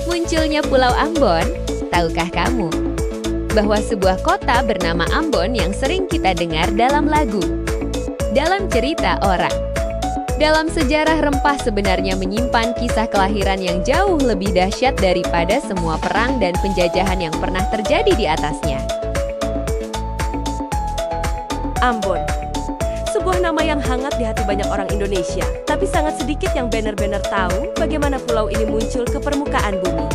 Munculnya Pulau Ambon, tahukah kamu bahwa sebuah kota bernama Ambon yang sering kita dengar dalam lagu, dalam cerita orang, dalam sejarah rempah sebenarnya menyimpan kisah kelahiran yang jauh lebih dahsyat daripada semua perang dan penjajahan yang pernah terjadi di atasnya. Ambon, sebuah nama yang hangat di hati banyak orang Indonesia, tapi sangat sedikit yang benar-benar tahu bagaimana pulau ini muncul ke permukaan bumi.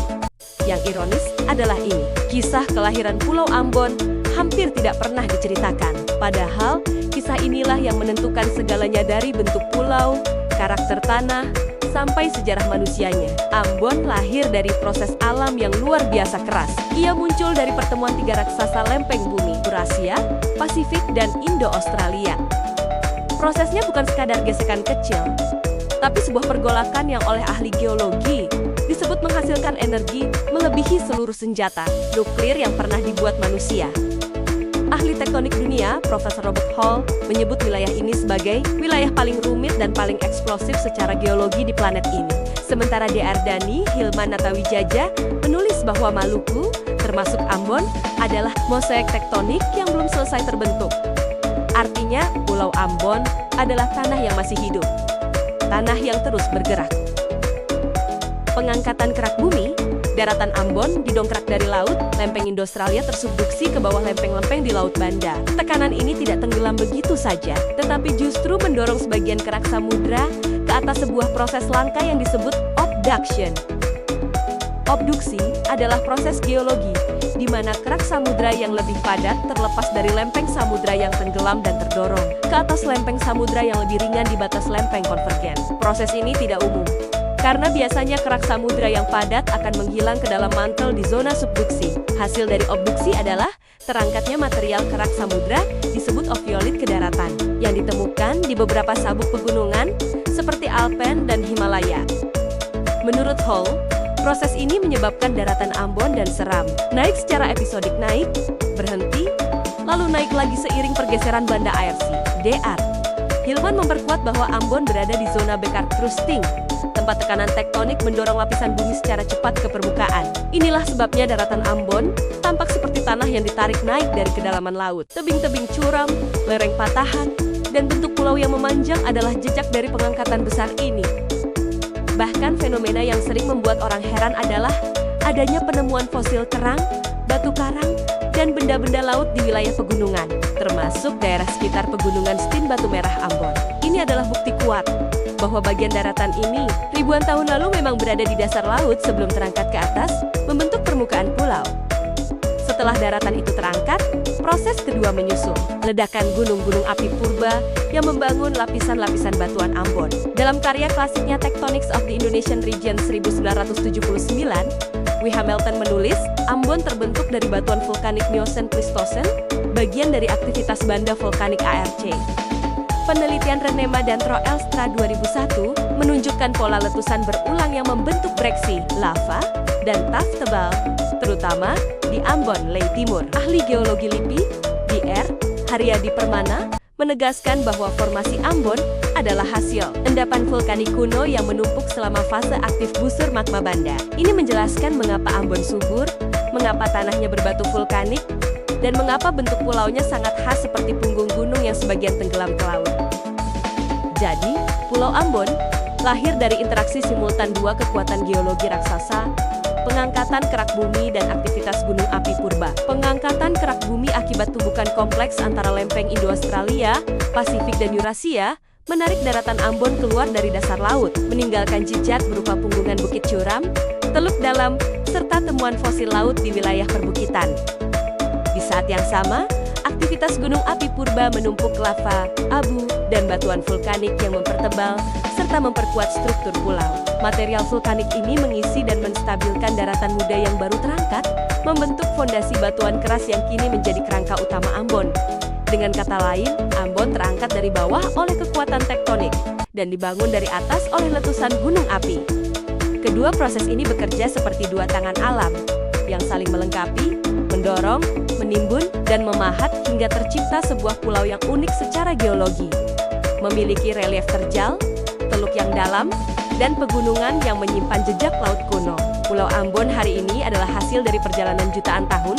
Yang ironis adalah ini, kisah kelahiran Pulau Ambon hampir tidak pernah diceritakan. Padahal, kisah inilah yang menentukan segalanya dari bentuk pulau, karakter tanah, sampai sejarah manusianya. Ambon lahir dari proses alam yang luar biasa keras. Ia muncul dari pertemuan tiga raksasa lempeng bumi, Eurasia, Pasifik, dan Indo-Australia. Prosesnya bukan sekadar gesekan kecil, tapi sebuah pergolakan yang oleh ahli geologi disebut menghasilkan energi melebihi seluruh senjata nuklir yang pernah dibuat manusia. Ahli tektonik dunia, Profesor Robert Hall, menyebut wilayah ini sebagai wilayah paling rumit dan paling eksplosif secara geologi di planet ini. Sementara D.R. Dhani, Hilman Natawijaja menulis bahwa Maluku, termasuk Ambon, adalah mosaik tektonik yang belum selesai terbentuk. Artinya, Pulau Ambon adalah tanah yang masih hidup, tanah yang terus bergerak. Pengangkatan kerak bumi, daratan Ambon didongkrak dari laut, lempeng Indo-Australia tersubduksi ke bawah lempeng-lempeng di Laut Banda. Tekanan ini tidak tenggelam begitu saja, tetapi justru mendorong sebagian kerak samudra ke atas sebuah proses langka yang disebut abduction. Abduksi adalah proses geologi, di mana kerak samudra yang lebih padat terlepas dari lempeng samudra yang tenggelam dan terdorong ke atas lempeng samudra yang lebih ringan di batas lempeng konvergen. Proses ini tidak umum, karena biasanya kerak samudra yang padat akan menghilang ke dalam mantel di zona subduksi. Hasil dari abduksi adalah terangkatnya material kerak samudra disebut oviolit ke daratan, yang ditemukan di beberapa sabuk pegunungan seperti Alpen dan Himalaya. Menurut Hall, proses ini menyebabkan daratan Ambon dan Seram naik secara episodik, naik, berhenti, lalu naik lagi seiring pergeseran banda air sea. Dr. Hilman memperkuat bahwa Ambon berada di zona Bekar thrusting, tempat tekanan tektonik mendorong lapisan bumi secara cepat ke permukaan. Inilah sebabnya daratan Ambon tampak seperti tanah yang ditarik naik dari kedalaman laut. Tebing-tebing curam, lereng patahan, dan bentuk pulau yang memanjang adalah jejak dari pengangkatan besar ini. Bahkan fenomena yang sering membuat orang heran adalah adanya penemuan fosil kerang, batu karang, dan benda-benda laut di wilayah pegunungan, termasuk daerah sekitar pegunungan Stin Batu Merah Ambon. Ini adalah bukti kuat bahwa bagian daratan ini ribuan tahun lalu memang berada di dasar laut sebelum terangkat ke atas, membentuk permukaan pulau. Setelah daratan itu terangkat, proses kedua menyusul, ledakan gunung-gunung api purba yang membangun lapisan-lapisan batuan Ambon. Dalam karya klasiknya Tectonics of the Indonesian Region 1979, W. Hamilton menulis, Ambon terbentuk dari batuan vulkanik Miocene Pleistocene, bagian dari aktivitas banda vulkanik ARC. Penelitian Renema dan Troelstra 2001 menunjukkan pola letusan berulang yang membentuk breksi, lava, dan taf tebal, terutama di Ambon, Lei Timur. Ahli geologi LIPI, Dr. Haryadi Permana, menegaskan bahwa formasi Ambon adalah hasil endapan vulkanik kuno yang menumpuk selama fase aktif busur magma banda. Ini menjelaskan mengapa Ambon subur, mengapa tanahnya berbatu vulkanik, dan mengapa bentuk pulaunya sangat khas seperti punggung gunung yang sebagian tenggelam ke laut. Jadi, Pulau Ambon lahir dari interaksi simultan dua kekuatan geologi raksasa, pengangkatan kerak bumi dan aktivitas gunung api purba. Pengangkatan kerak bumi akibat tumbukan kompleks antara lempeng Indo-Australia, Pasifik, dan Eurasia menarik daratan Ambon keluar dari dasar laut, meninggalkan jejak berupa punggungan bukit curam, teluk dalam, serta temuan fosil laut di wilayah perbukitan. Di saat yang sama, aktivitas gunung api purba menumpuk lava, abu, dan batuan vulkanik yang mempertebal serta memperkuat struktur pulau. Material vulkanik ini mengisi dan menstabilkan daratan muda yang baru terangkat, membentuk fondasi batuan keras yang kini menjadi kerangka utama Ambon. Dengan kata lain, Ambon terangkat dari bawah oleh kekuatan tektonik dan dibangun dari atas oleh letusan gunung api. Kedua proses ini bekerja seperti dua tangan alam yang saling melengkapi, mendorong, menimbun, dan memahat hingga tercipta sebuah pulau yang unik secara geologi. Memiliki relief terjal, teluk yang dalam, dan pegunungan yang menyimpan jejak laut kuno. Pulau Ambon hari ini adalah hasil dari perjalanan jutaan tahun,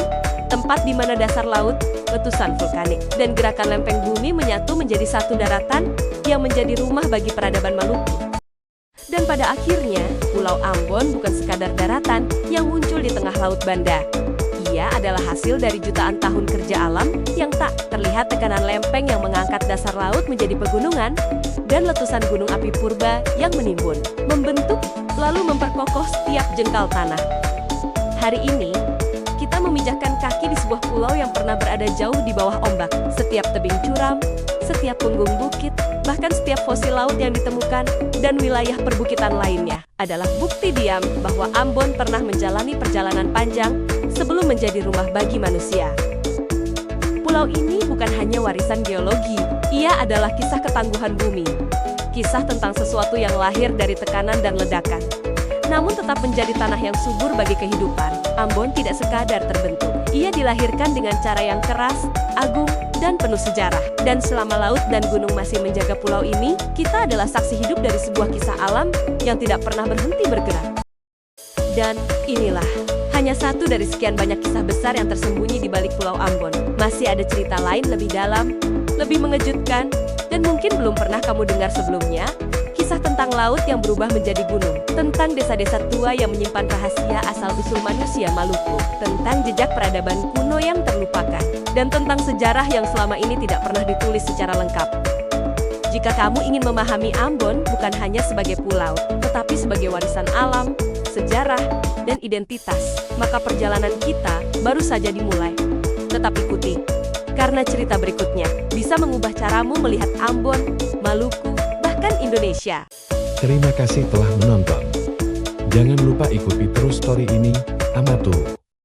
tempat di mana dasar laut, letusan vulkanik, dan gerakan lempeng bumi menyatu menjadi satu daratan yang menjadi rumah bagi peradaban Maluku. Dan pada akhirnya, Pulau Ambon bukan sekadar daratan yang muncul di tengah Laut Banda. Ia adalah hasil dari jutaan tahun kerja alam yang tak terlihat tekanan lempeng yang mengangkat dasar laut menjadi pegunungan, dan letusan gunung api purba yang menimbun, membentuk, lalu memperkokoh setiap jengkal tanah. Hari ini, kita memijahkan kaki di sebuah pulau yang pernah berada jauh di bawah ombak. Setiap tebing curam, setiap punggung bukit, bahkan setiap fosil laut yang ditemukan, dan wilayah perbukitan lainnya adalah bukti diam bahwa Ambon pernah menjalani perjalanan panjang sebelum menjadi rumah bagi manusia. Pulau ini bukan hanya warisan geologi, ia adalah kisah ketangguhan bumi. Kisah tentang sesuatu yang lahir dari tekanan dan ledakan, namun tetap menjadi tanah yang subur bagi kehidupan. Ambon tidak sekadar terbentuk, ia dilahirkan dengan cara yang keras, agung, dan penuh sejarah. Dan selama laut dan gunung masih menjaga pulau ini, kita adalah saksi hidup dari sebuah kisah alam yang tidak pernah berhenti bergerak. Dan inilah hanya satu dari sekian banyak kisah besar yang tersembunyi di balik Pulau Ambon. Masih ada cerita lain lebih dalam, lebih mengejutkan, dan mungkin belum pernah kamu dengar sebelumnya. Kisah tentang laut yang berubah menjadi gunung, tentang desa-desa tua yang menyimpan rahasia asal-usul manusia Maluku, tentang jejak peradaban kuno yang terlupakan, dan tentang sejarah yang selama ini tidak pernah ditulis secara lengkap. Jika kamu ingin memahami Ambon bukan hanya sebagai pulau, tetapi sebagai warisan alam, sejarah, dan identitas, maka perjalanan kita baru saja dimulai. Tetap ikuti, karena cerita berikutnya bisa mengubah caramu melihat Ambon, Maluku, bahkan Indonesia. Terima kasih telah menonton. Jangan lupa ikuti terus story ini, Amatu.